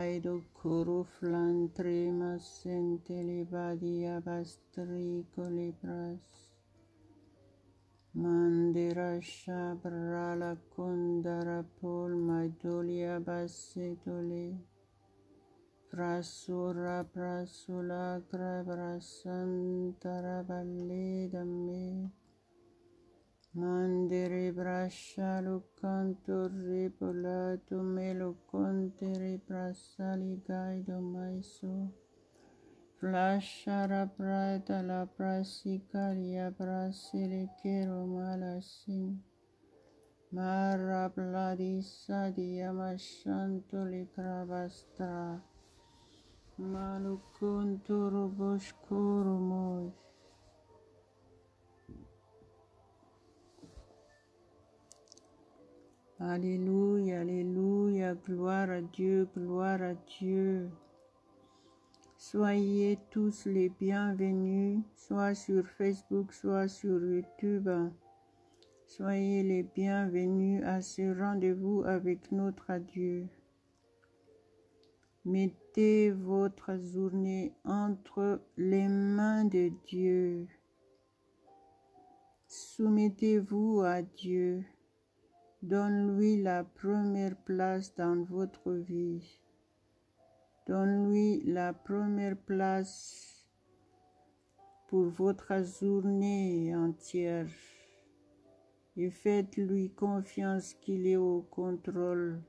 Aido kuru flantri masente libadia bastri colibras. Mandira shabra la kundara pol maidolia basetole. Prasura prasula krabrasantara balle damme. Mandiri brasha lucantori polato melo conteri prasali gaido maiso. Flashara prata la prasicaria brasile kero malasin. Mara bladisa diamashanto li krabastra. Malukunturu bushkuru mosh. Alléluia, alléluia, gloire à Dieu, gloire à Dieu. Soyez tous les bienvenus, soit sur Facebook, soit sur YouTube. Soyez les bienvenus à ce rendez-vous avec notre Dieu. Mettez votre journée entre les mains de Dieu. Soumettez-vous à Dieu. Donne-lui la première place dans votre vie. Donne-lui la première place pour votre journée entière. Et faites-lui confiance qu'il est au contrôle.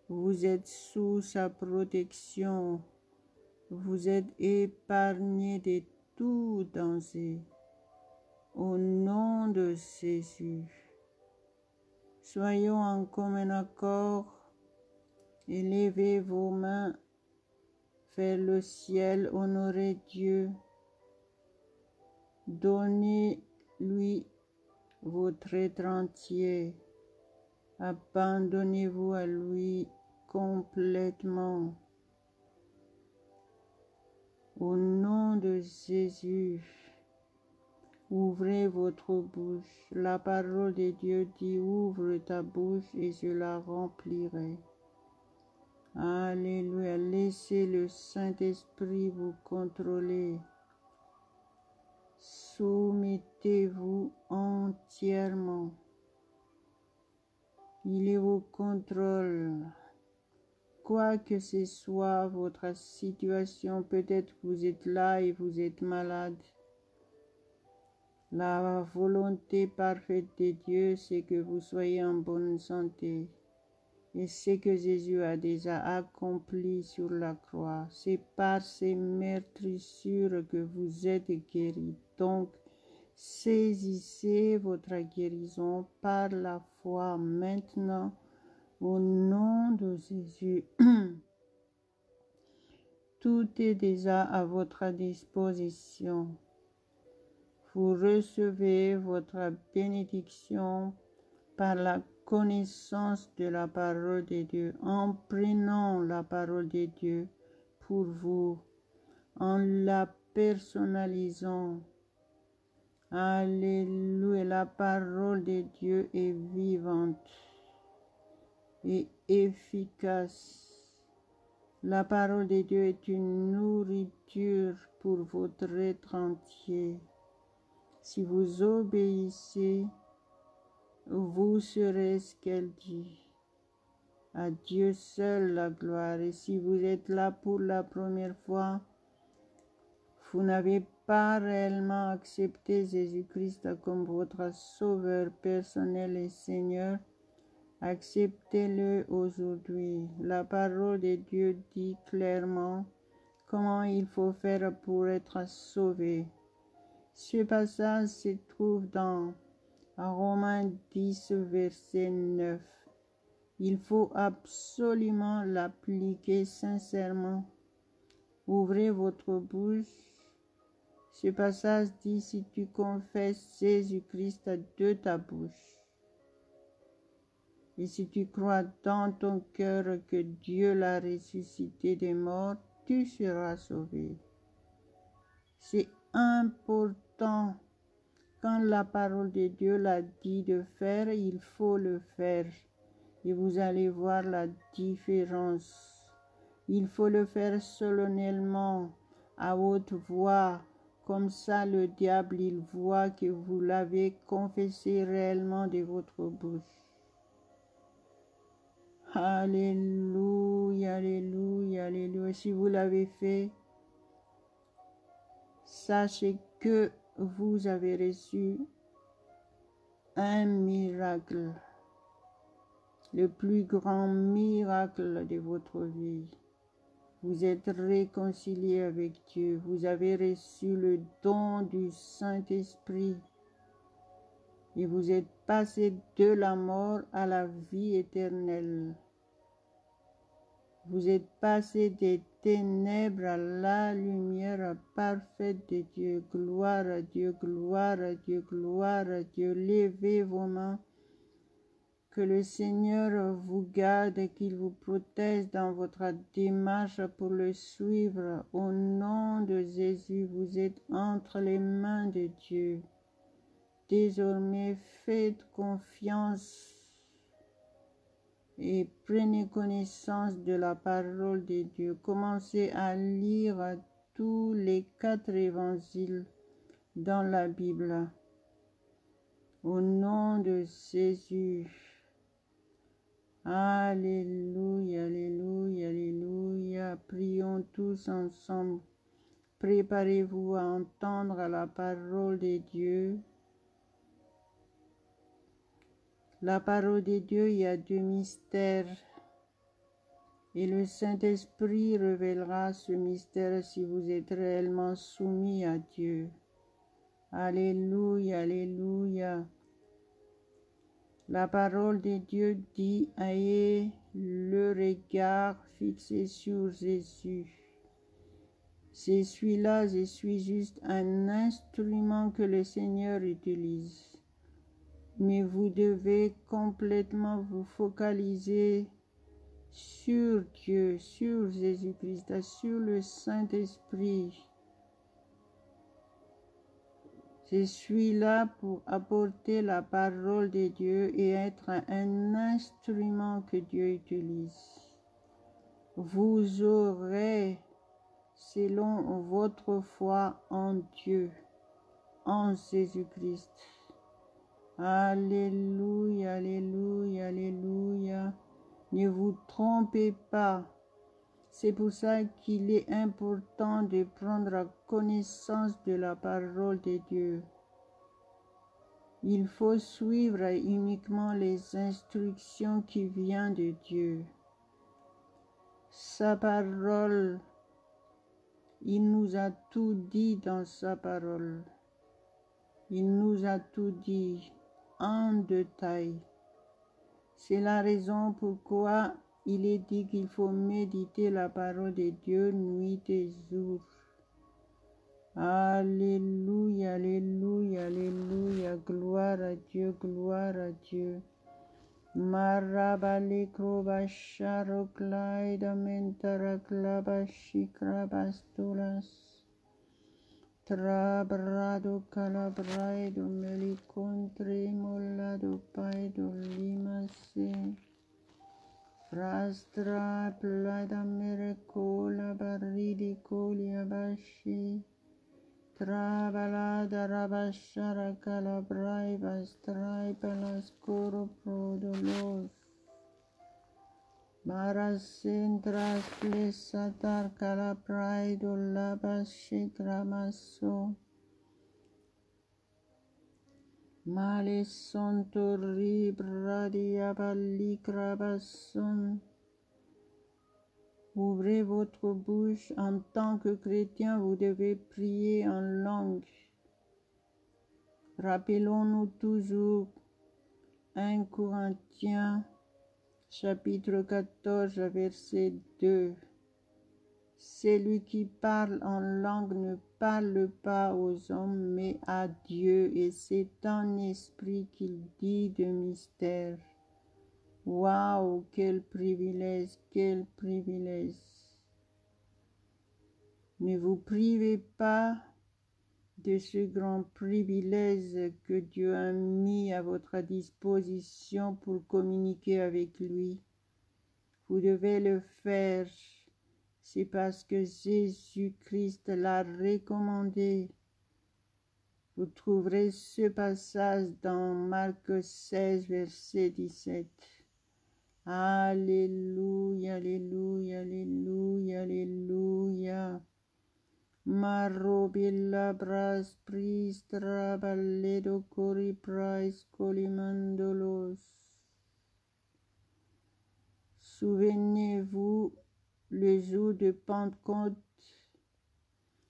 Vous êtes sous sa protection. Vous êtes épargné de tout danger. Au nom de Jésus. Soyons en commun accord, élevez vos mains vers le ciel, honorez Dieu, donnez-lui votre être entier, abandonnez-vous à lui complètement. Au nom de Jésus, ouvrez votre bouche. La parole de Dieu dit, ouvre ta bouche et je la remplirai. Alléluia. Laissez le Saint-Esprit vous contrôler. Soumettez-vous entièrement. Il est au contrôle. Quoi que ce soit votre situation, peut-être que vous êtes là et vous êtes malade. La volonté parfaite de Dieu, c'est que vous soyez en bonne santé. Et ce que Jésus a déjà accompli sur la croix, c'est par ses meurtrissures que vous êtes guéris. Donc, saisissez votre guérison par la foi maintenant, au nom de Jésus. Tout est déjà à votre disposition. Vous recevez votre bénédiction par la connaissance de la parole de Dieu, en prenant la parole de Dieu pour vous, en la personnalisant. Alléluia, la parole de Dieu est vivante et efficace. La parole de Dieu est une nourriture pour votre être entier. Si vous obéissez, vous serez ce qu'elle dit. À Dieu seul la gloire. Et si vous êtes là pour la première fois, vous n'avez pas réellement accepté Jésus-Christ comme votre sauveur personnel et Seigneur, acceptez-le aujourd'hui. La parole de Dieu dit clairement comment il faut faire pour être sauvé. Ce passage se trouve dans Romains 10, verset 9. Il faut absolument l'appliquer sincèrement. Ouvrez votre bouche. Ce passage dit, si tu confesses Jésus-Christ de ta bouche, et si tu crois dans ton cœur que Dieu l'a ressuscité des morts, tu seras sauvé. C'est important. Quand la parole de Dieu l'a dit de faire, il faut le faire. Et vous allez voir la différence. Il faut le faire solennellement, à haute voix. Comme ça, le diable, il voit que vous l'avez confessé réellement de votre bouche. Alléluia, alléluia, alléluia. Si vous l'avez fait, sachez que vous avez reçu un miracle, le plus grand miracle de votre vie. Vous êtes réconcilié avec Dieu. Vous avez reçu le don du Saint-Esprit. Et vous êtes passé de la mort à la vie éternelle. Vous êtes passé des ténèbres à la lumière parfaite de Dieu. Gloire à Dieu, gloire à Dieu, gloire à Dieu. Levez vos mains. Que le Seigneur vous garde et qu'il vous protège dans votre démarche pour le suivre. Au nom de Jésus, vous êtes entre les mains de Dieu. Désormais, faites confiance et prenez connaissance de la parole de Dieu. Commencez à lire tous les 4 évangiles dans la Bible. Au nom de Jésus. Alléluia, alléluia, alléluia. Prions tous ensemble. Préparez-vous à entendre la parole de Dieu. La parole de Dieu, il y a 2 mystères. Et le Saint-Esprit révélera ce mystère si vous êtes réellement soumis à Dieu. Alléluia, alléluia. La parole de Dieu dit, ayez le regard fixé sur Jésus. Je suis là, je suis juste un instrument que le Seigneur utilise. Mais vous devez complètement vous focaliser sur Dieu, sur Jésus-Christ, sur le Saint-Esprit. Je suis là pour apporter la parole de Dieu et être un instrument que Dieu utilise. Vous aurez, selon votre foi en Dieu, en Jésus-Christ. Alléluia, alléluia, alléluia. Ne vous trompez pas. C'est pour ça qu'il est important de prendre connaissance de la parole de Dieu. Il faut suivre uniquement les instructions qui viennent de Dieu. Sa parole, il nous a tout dit dans sa parole. Il nous a tout dit en détail. C'est la raison pourquoi il est dit qu'il faut méditer la parole de Dieu nuit et jour. Alléluia, alléluia, alléluia, gloire à Dieu, gloire à Dieu. Marabali krobasharo klaida mentara klabashikrabastulas. Trabrado calabraido melicontre molado paido limase. Frastra plada merecola barridi colia bashi. Trabalada rabashara calabrai bastrai palascoro prodolos. Marasentras plesatar calabrai dolabashikramaso. Male sonto ribradia balikrabason. Ouvrez votre bouche. En tant que chrétien, vous devez prier en langue. Rappelons-nous toujours 1 Corinthiens chapitre 14 verset 2. Celui qui parle en langue ne parle pas aux hommes mais à Dieu, et c'est en esprit qu'il dit de mystère. Waouh, quel privilège, quel privilège. Ne vous privez pas de ce grand privilège que Dieu a mis à votre disposition pour communiquer avec lui. Vous devez le faire c'est parce que Jésus-Christ l'a recommandé. Vous trouverez ce passage dans Marc 16, verset 17. Alléluia, alléluia, alléluia, alléluia. Marobilla bras pristra balledo cori prais colimandolos. Souvenez-vous, le jour de Pentecôte,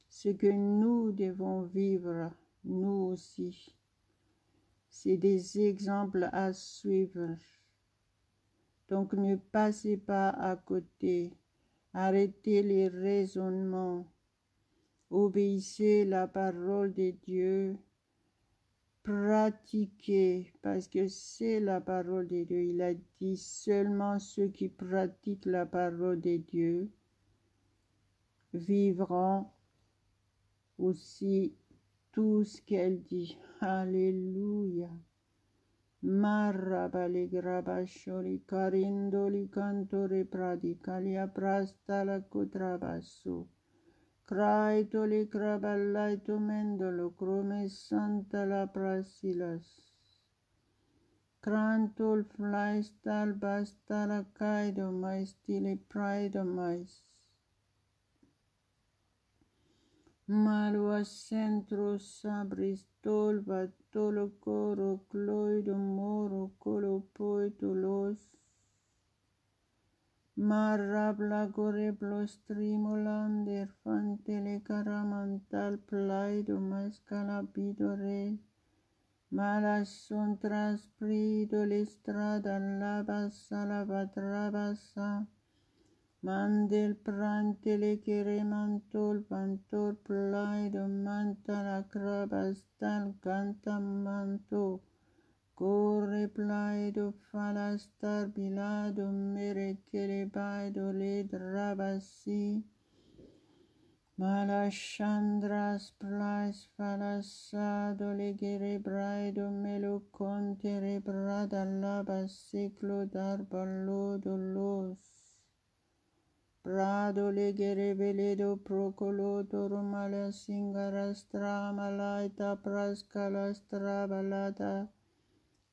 ce que nous devons vivre, nous aussi. C'est des exemples à suivre. Donc ne passez pas à côté. Arrêtez les raisonnements. Obéissez la parole de Dieu. Pratiquez, parce que c'est la parole de Dieu. Il a dit seulement ceux qui pratiquent la parole de Dieu vivront aussi tout ce qu'elle dit. Alléluia. Marabali grabashori karindoli cantore pradicalia prasta la cutrabasso. Craitoli craballaito mendolo crome santa la prasilas. Crantol flaistal basta la caido maestili praido mais. Malua centro sabristol batolo coro cloido moro colo poetulos. Marabla goreblo strimolander fantele caramantal plaido mascalabidore. Malasson trasprido l'estrada labassa la batrabassa. Mandel prantele keremantol pantor plaido manta la crabastal cantamanto. Corre plaido falastar bilado mere kerebaido le drabasi. Malashandras plais falasado le gerebraido melo contere brada labasiclo darbalo dolos. Prado legere veledo procolodo romala singarastra malaita praskalastra balada.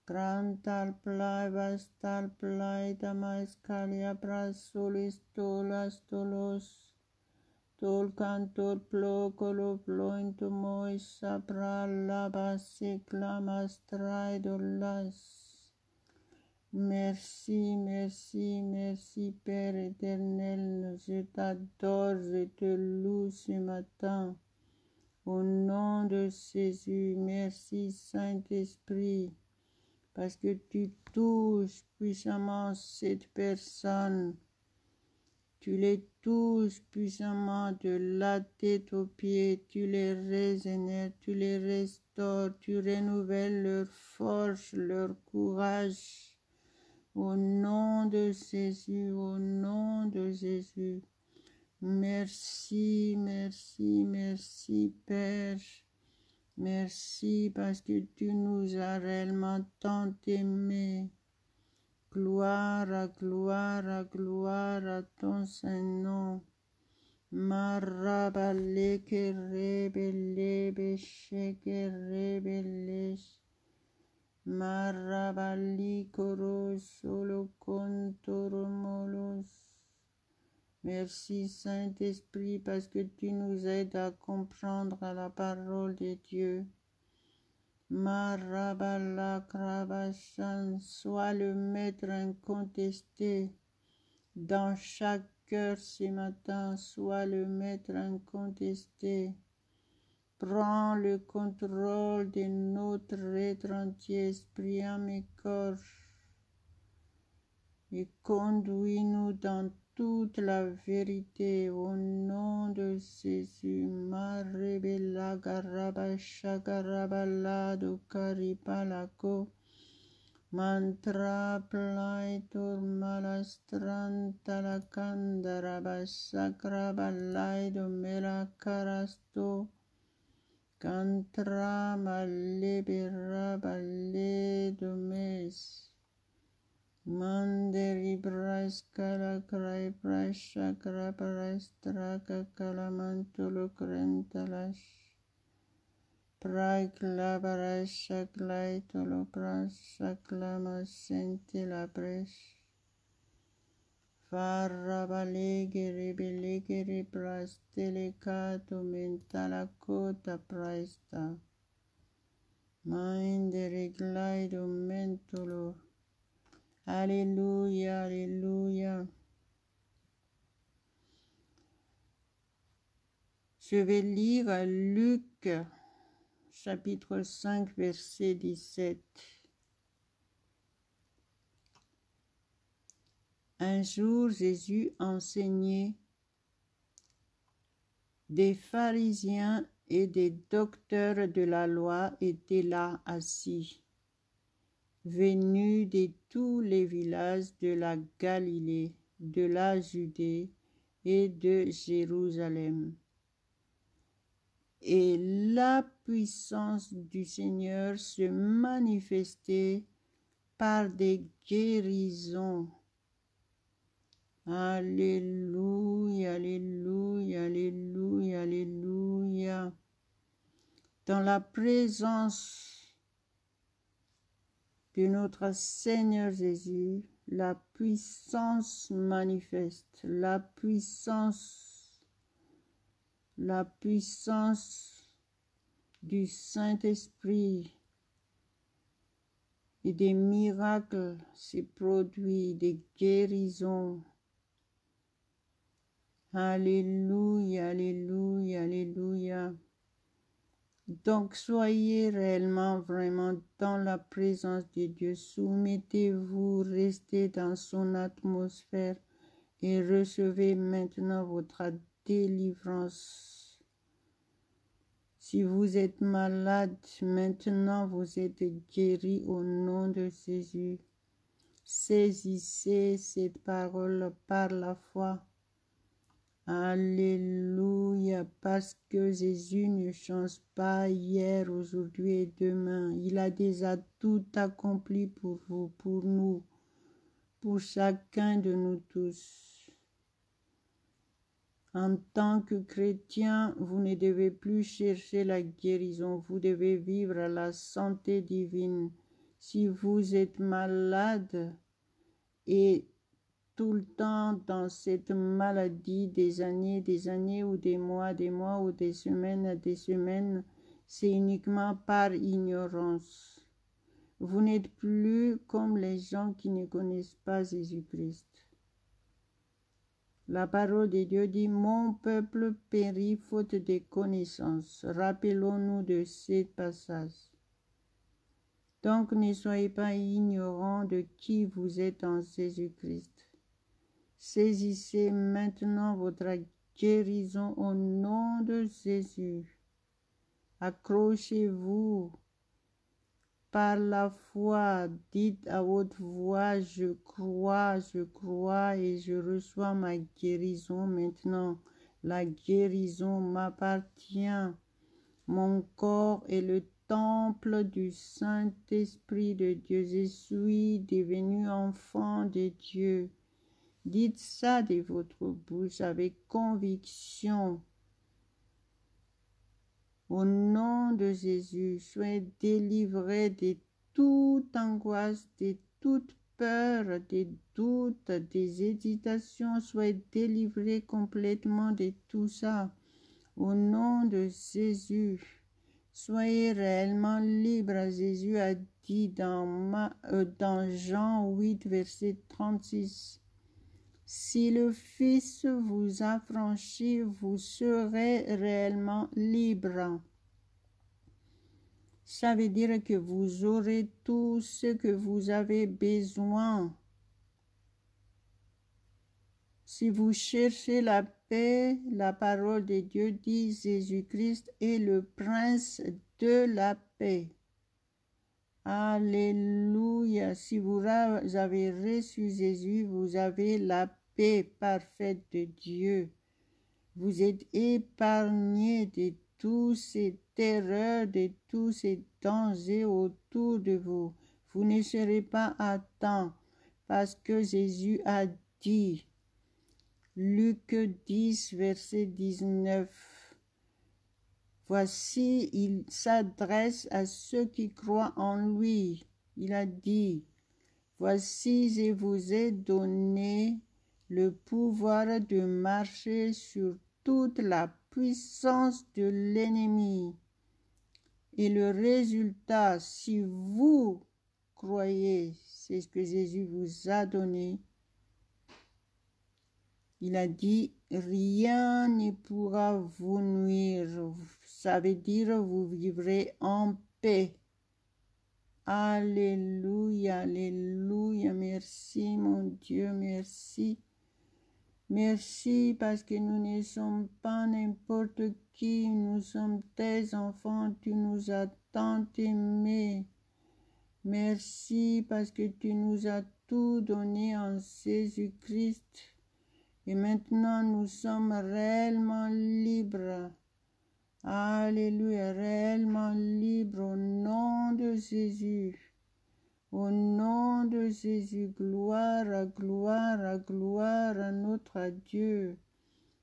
Grantal plai vastal plai damascalia prasolis tolas tolos. Tol cantor plocolo plointo mois sapra labase clamas traidolas. Merci, merci, merci Père éternel, je t'adore, je te loue ce matin. Au nom de Jésus, merci Saint-Esprit, parce que tu touches puissamment cette personne. Tu les touches puissamment de la tête aux pieds, tu les régénères, tu les restaures, tu renouvelles leur force, leur courage. Au nom de Jésus, au nom de Jésus. Merci, merci, merci Père. Merci parce que tu nous as réellement tant aimés. Gloire, gloire, gloire à ton Saint-Nom. Marabale que rebelle, béché que rebelle. Marabali coro solo contoromolos. Merci Saint-Esprit parce que tu nous aides à comprendre la parole de Dieu. Marabala Krabashan, sois le maître incontesté dans chaque cœur ce matin, sois le maître incontesté. Prends le contrôle de notre être entier, esprit, âme et corps, et conduis-nous dans toute la vérité au nom de Jésus. Marebela garaba shagarabala do karipalako mantra plaitor malastranta la kandaraba sakrabalai do mela karasto. Cantra malibera balle domes. Manderi braskala krai prashakra prastraka kalamantulu krentalash. Prakla prashaklai tulu prasaklama senti la presh. Farrabalegere belegere prastelekato mentala kota praista. Mindere glaido mentolo. Alléluia, alléluia. Je vais lire Luc, chapitre 5, verset 17. Un jour, Jésus enseignait. Des pharisiens et des docteurs de la loi étaient là assis, venus de tous les villages de la Galilée, de la Judée et de Jérusalem. Et la puissance du Seigneur se manifestait par des guérisons. Alléluia, alléluia, alléluia, alléluia. Dans la présence de notre Seigneur Jésus, la puissance manifeste, la puissance du Saint-Esprit et des miracles se produisent, des guérisons. Alléluia, alléluia, alléluia. Donc soyez réellement, vraiment dans la présence de Dieu. Soumettez-vous, restez dans son atmosphère et recevez maintenant votre délivrance. Si vous êtes malade, maintenant vous êtes guéri au nom de Jésus. Saisissez cette parole par la foi. Alléluia, parce que Jésus ne change pas hier, aujourd'hui et demain. Il a déjà tout accompli pour vous, pour nous, pour chacun de nous tous. En tant que chrétien, vous ne devez plus chercher la guérison, vous devez vivre la santé divine. Si vous êtes malade et tout le temps dans cette maladie, des années ou des mois ou des semaines, c'est uniquement par ignorance. Vous n'êtes plus comme les gens qui ne connaissent pas Jésus-Christ. La parole de Dieu dit « Mon peuple périt faute de connaissance ». Rappelons-nous de ce passage. Donc ne soyez pas ignorants de qui vous êtes en Jésus-Christ. Saisissez maintenant votre guérison au nom de Jésus. Accrochez-vous par la foi. Dites à haute voix, je crois et je reçois ma guérison maintenant. La guérison m'appartient. Mon corps est le temple du Saint-Esprit de Dieu. Je suis devenu enfant de Dieu. Dites ça de votre bouche avec conviction. Au nom de Jésus, soyez délivrés de toute angoisse, de toute peur, des doutes, des hésitations. Soyez délivrés complètement de tout ça. Au nom de Jésus, soyez réellement libres. Jésus a dit dans Jean 8, verset 36. Si le Fils vous affranchit, vous serez réellement libre. Ça veut dire que vous aurez tout ce que vous avez besoin. Si vous cherchez la paix, la parole de Dieu dit Jésus-Christ est le prince de la paix. Alléluia. Si vous avez reçu Jésus, vous avez la paix parfaite de Dieu. Vous êtes épargnés de tous ces terreurs, de tous ces dangers autour de vous. Vous ne serez pas à temps parce que Jésus a dit, Luc 10, verset 19, voici, il s'adresse à ceux qui croient en lui. Il a dit, voici, je vous ai donné le pouvoir de marcher sur toute la puissance de l'ennemi. Et le résultat, si vous croyez, c'est ce que Jésus vous a donné. Il a dit, rien ne pourra vous nuire. Ça veut dire, vous vivrez en paix. Alléluia, alléluia. Merci mon Dieu, merci. Merci parce que nous ne sommes pas n'importe qui, nous sommes tes enfants, tu nous as tant aimés. Merci parce que tu nous as tout donné en Jésus-Christ. Et maintenant nous sommes réellement libres. Alléluia, réellement libres au nom de Jésus. Au nom de Jésus, gloire, gloire, gloire à notre Dieu.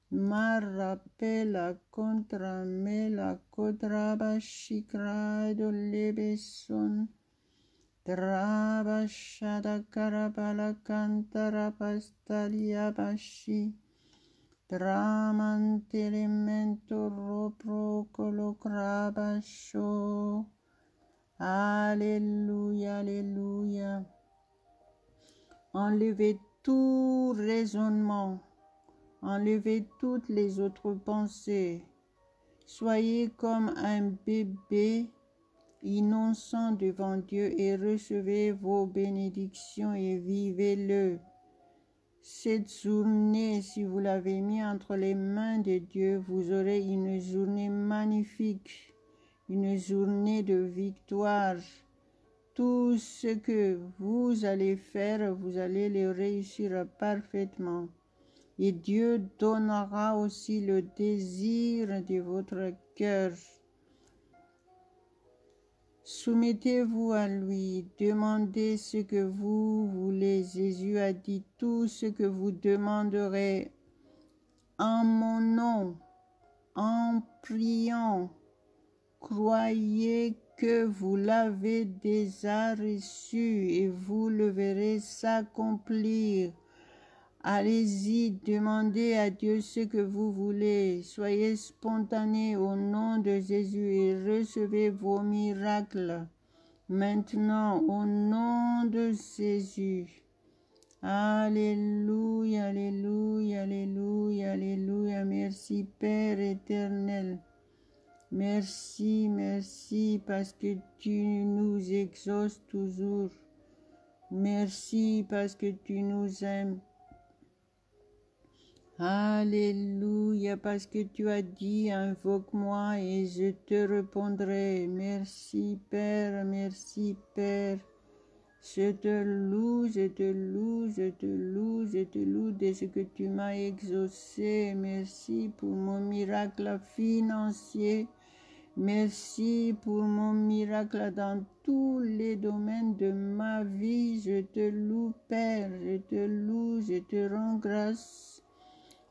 Marapela contra me la codraba shikra de lebeson. Drabashada karabala kantara pastalia bashi. Dramantelemento ropro colocrabasho. Alléluia, alléluia. Enlevez tout raisonnement, enlevez toutes les autres pensées. Soyez comme un bébé innocent devant Dieu et recevez vos bénédictions et vivez-le. Cette journée, si vous l'avez mis entre les mains de Dieu, vous aurez une journée magnifique, une journée de victoire. Tout ce que vous allez faire, vous allez le réussir parfaitement. Et Dieu donnera aussi le désir de votre cœur. Soumettez-vous à lui, demandez ce que vous voulez. Jésus a dit, tout ce que vous demanderez en mon nom, en priant, croyez que vous l'avez déjà reçu et vous le verrez s'accomplir. Allez-y, demandez à Dieu ce que vous voulez. Soyez spontanés au nom de Jésus et recevez vos miracles. Maintenant, au nom de Jésus. Alléluia, alléluia, alléluia, alléluia. Merci Père éternel. Merci, merci parce que tu nous exauces toujours. Merci parce que tu nous aimes. Alléluia, parce que tu as dit, invoque-moi et je te répondrai. Merci Père, merci Père. Je te loue, je te loue, je te loue, je te loue de ce que tu m'as exaucé. Merci pour mon miracle financier. Merci pour mon miracle dans tous les domaines de ma vie. Je te loue, Père, je te loue, je te rends grâce.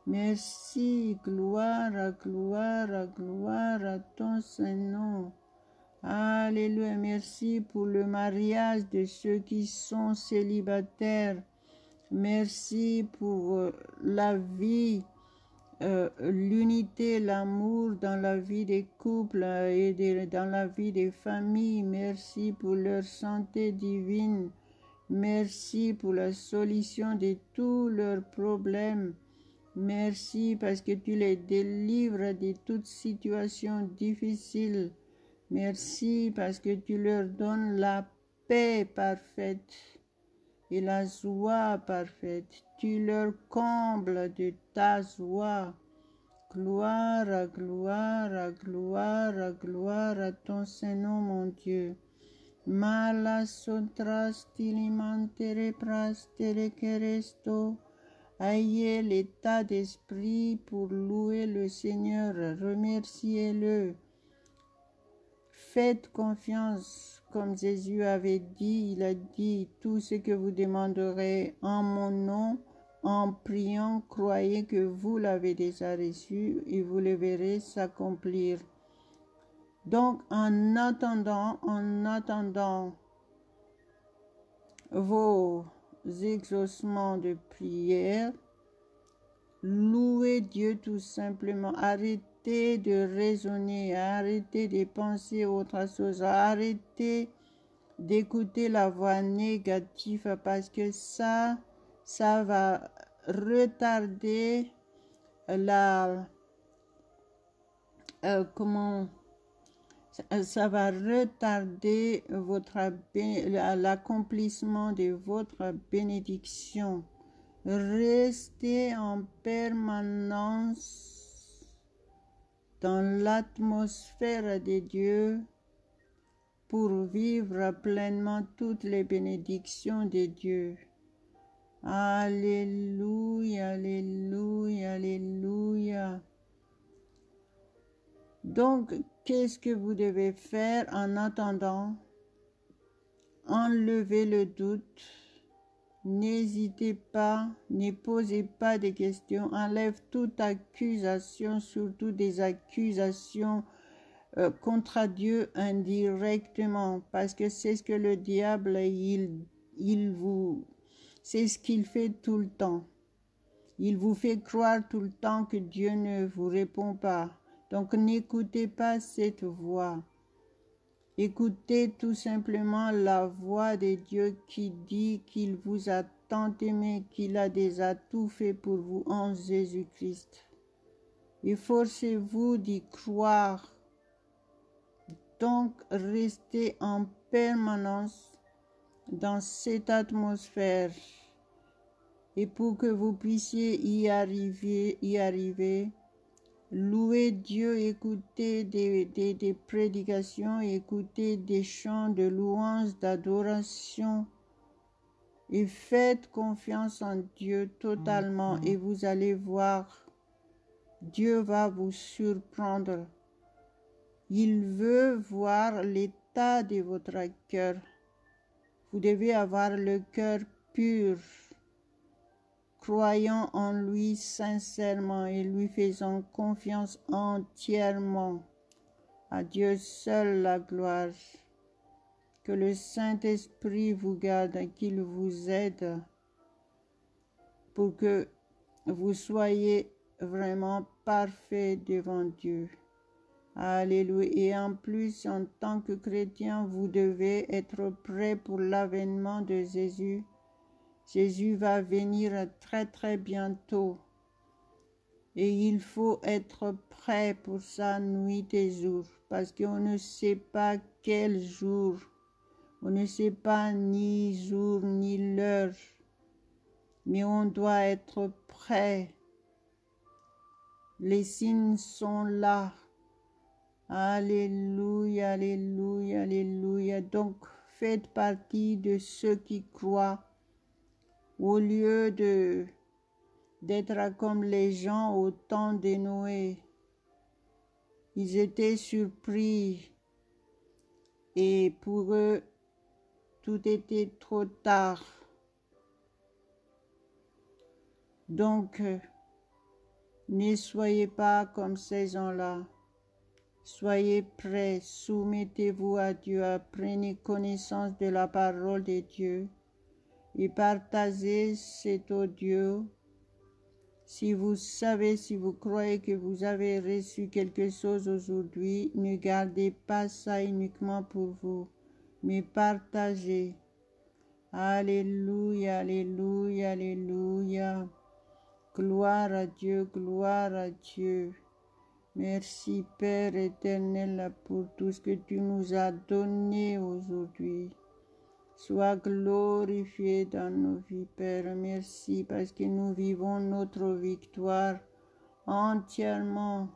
Merci, gloire, gloire, gloire à ton Saint-Nom. Alléluia, merci pour le mariage de ceux qui sont célibataires. Merci pour la vie, l'unité, l'amour dans la vie des couples et dans la vie des familles. Merci pour leur santé divine. Merci pour la solution de tous leurs problèmes. Merci parce que tu les délivres de toute situation difficile. Merci parce que tu leur donnes la paix parfaite et la joie parfaite. Tu leur combles de ta joie. Gloire, gloire, gloire, gloire à ton Saint-Nom, mon Dieu. Mala sotras tilimantere prastere keresto. Ayez l'état d'esprit pour louer le Seigneur, remerciez-le. Faites confiance comme Jésus avait dit, il a dit, tout ce que vous demanderez en mon nom, en priant, croyez que vous l'avez déjà reçu et vous le verrez s'accomplir. Donc, en attendant vos exaucements de prière, louez Dieu tout simplement. Arrêtez de raisonner, arrêtez de penser autre chose, arrêtez d'écouter la voix négative parce que ça va retarder la ça va retarder l'accomplissement de votre bénédiction. Restez en permanence dans l'atmosphère de Dieu pour vivre pleinement toutes les bénédictions de Dieu. Alléluia, alléluia, alléluia. Donc, qu'est-ce que vous devez faire en attendant? Enlevez le doute. N'hésitez pas, ne posez pas de questions. Enlève toute accusation, surtout des accusations contre Dieu indirectement, parce que c'est ce que le diable, c'est ce qu'il fait tout le temps. Il vous fait croire tout le temps que Dieu ne vous répond pas. Donc n'écoutez pas cette voix. Écoutez tout simplement la voix de Dieu qui dit qu'il vous a tant aimé, qu'il a déjà tout fait pour vous en Jésus-Christ. Efforcez-vous d'y croire. Donc restez en permanence dans cette atmosphère. Et pour que vous puissiez y arriver, louez Dieu, écoutez des prédications, écoutez des chants de louange, d'adoration et faites confiance en Dieu totalement et vous allez voir, Dieu va vous surprendre. Il veut voir l'état de votre cœur. Vous devez avoir le cœur pur, croyant en lui sincèrement et lui faisant confiance entièrement. À Dieu seul la gloire. Que le Saint-Esprit vous garde, qu'il vous aide pour que vous soyez vraiment parfait devant Dieu. Alléluia. Et en plus, en tant que chrétien, vous devez être prêt pour l'avènement de Jésus. Jésus va venir très très bientôt. Et il faut être prêt pour ça nuit et jour. Parce qu'on ne sait pas quel jour. On ne sait pas ni jour ni l'heure. Mais on doit être prêt. Les signes sont là. Alléluia, alléluia, alléluia. Donc, faites partie de ceux qui croient au lieu d'être comme les gens au temps de Noé. Ils étaient surpris et pour eux, tout était trop tard. Donc, ne soyez pas comme ces gens-là. Soyez prêts, soumettez-vous à Dieu, prenez connaissance de la parole de Dieu et partagez cet audio. Si vous savez, si vous croyez que vous avez reçu quelque chose aujourd'hui, ne gardez pas ça uniquement pour vous, mais partagez. Alléluia, alléluia, alléluia. Gloire à Dieu, gloire à Dieu. Merci Père éternel pour tout ce que tu nous as donné aujourd'hui. Sois glorifié dans nos vies, Père. Merci parce que nous vivons notre victoire entièrement.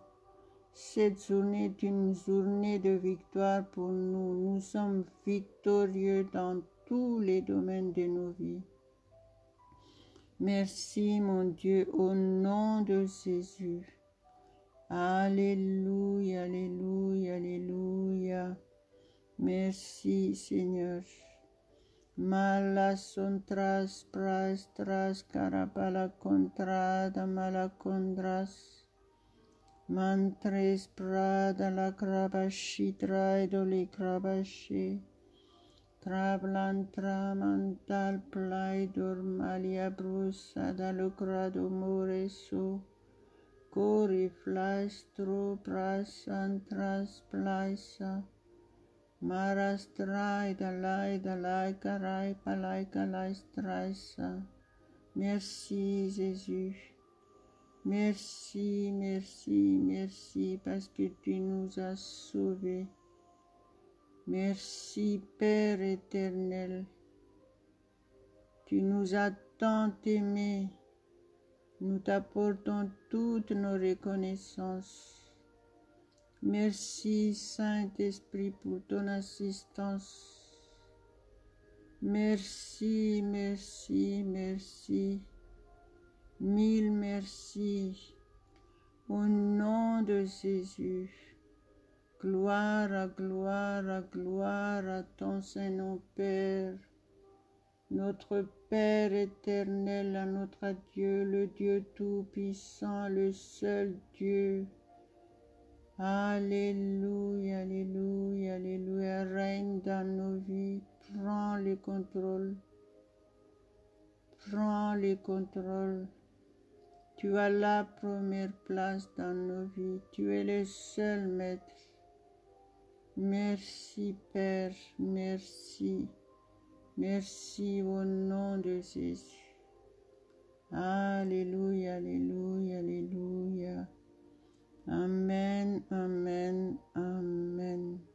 Cette journée est une journée de victoire pour nous. Nous sommes victorieux dans tous les domaines de nos vies. Merci mon Dieu, au nom de Jésus. Alléluia, alléluia, alléluia. Merci Seigneur. Malasontras prastras carapala contrada malacondras. Mantres prada la crabashi traidoli crabashi. Trablantra mantal plaidur malia brusa da lucrado moreso. Cori flastro prasantras plaisa. Marastrai dalai carai palai calai straisa. Merci Jésus. Merci, merci, merci parce que tu nous as sauvés. Merci Père éternel. Tu nous as tant aimés. Nous t'apportons toutes nos reconnaissances. Merci Saint-Esprit pour ton assistance. Merci, merci, merci. Mille merci. Au nom de Jésus. Gloire, gloire, gloire à ton Saint-Nom, Père. Notre Père éternel, à notre Dieu, le Dieu Tout-Puissant, le seul Dieu. Alléluia, alléluia, alléluia. Règne dans nos vies. Prends le contrôle. Prends le contrôle. Tu as la première place dans nos vies. Tu es le seul maître. Merci Père, merci. Merci au nom de Jésus. Alléluia, alléluia, alléluia. Amen, amen, amen.